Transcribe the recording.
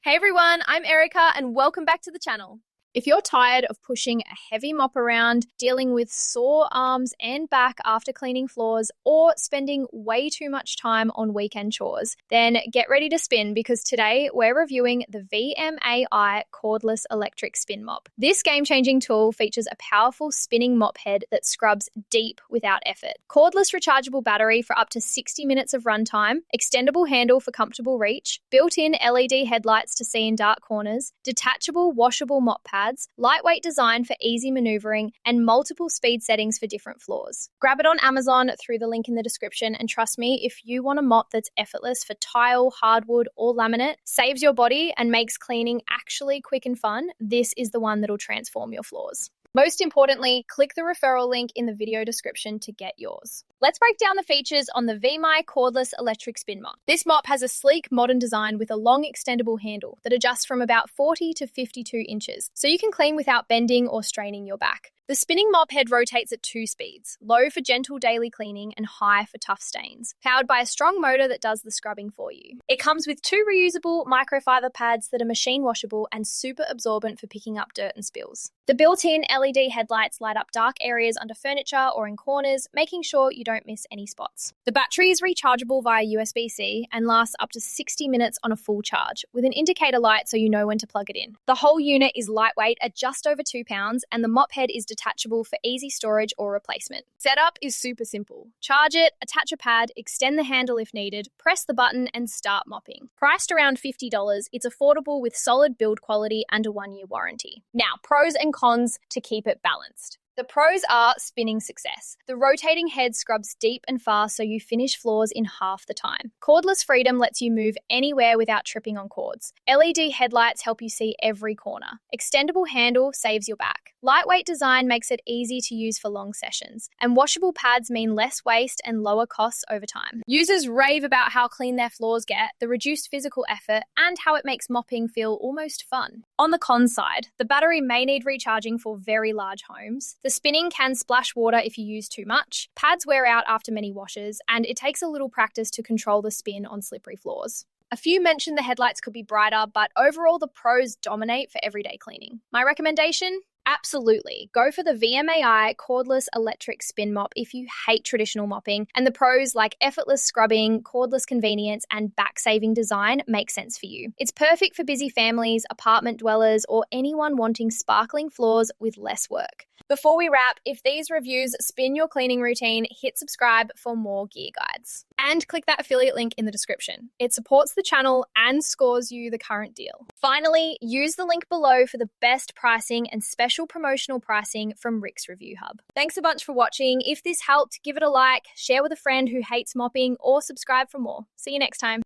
Hey everyone, I'm Erica and welcome back to the channel. If you're tired of pushing a heavy mop around, dealing with sore arms and back after cleaning floors, or spending way too much time on weekend chores, then get ready to spin because today we're reviewing the VMAI Cordless Electric Spin Mop. This game-changing tool features a powerful spinning mop head that scrubs deep without effort. Cordless rechargeable battery for up to 60 minutes of runtime, extendable handle for comfortable reach, built-in LED headlights to see in dark corners, detachable washable mop pads, lightweight design for easy maneuvering, and multiple speed settings for different floors. Grab it on Amazon through the link in the description, and trust me, if you want a mop that's effortless for tile, hardwood, or laminate, saves your body, and makes cleaning actually quick and fun, this is the one that'll transform your floors. Most importantly, click the referral link in the video description to get yours. Let's break down the features on the VMAI Cordless Electric Spin Mop. This mop has a sleek, modern design with a long extendable handle that adjusts from about 40 to 52 inches, so you can clean without bending or straining your back. The spinning mop head rotates at 2 speeds, low for gentle daily cleaning and high for tough stains, powered by a strong motor that does the scrubbing for you. It comes with 2 reusable microfiber pads that are machine washable and super absorbent for picking up dirt and spills. The built-in LED headlights light up dark areas under furniture or in corners, making sure you don't miss any spots. The battery is rechargeable via USB-C and lasts up to 60 minutes on a full charge, with an indicator light so you know when to plug it in. The whole unit is lightweight at just over 2 pounds, and the mop head is detachable for easy storage or replacement. Setup is super simple. Charge it, attach a pad, extend the handle if needed, press the button and start mopping. Priced around $50, it's affordable with solid build quality and a 1-year warranty. Now, pros and cons to keep it balanced. The pros are spinning success. The rotating head scrubs deep and fast so you finish floors in half the time. Cordless freedom lets you move anywhere without tripping on cords. LED headlights help you see every corner. Extendable handle saves your back. Lightweight design makes it easy to use for long sessions. And washable pads mean less waste and lower costs over time. Users rave about how clean their floors get, the reduced physical effort, and how it makes mopping feel almost fun. On the cons side, the battery may need recharging for very large homes. The spinning can splash water if you use too much, pads wear out after many washes, and it takes a little practice to control the spin on slippery floors. A few mentioned the headlights could be brighter, but overall the pros dominate for everyday cleaning. My recommendation? Absolutely. Go for the VMAI Cordless Electric Spin Mop if you hate traditional mopping, and the pros like effortless scrubbing, cordless convenience, and back-saving design make sense for you. It's perfect for busy families, apartment dwellers, or anyone wanting sparkling floors with less work. Before we wrap, if these reviews spin your cleaning routine, hit subscribe for more gear guides. And click that affiliate link in the description. It supports the channel and scores you the current deal. Finally, use the link below for the best pricing and special promotional pricing from Rick's Review Hub. Thanks a bunch for watching. If this helped, give it a like, share with a friend who hates mopping, or subscribe for more. See you next time.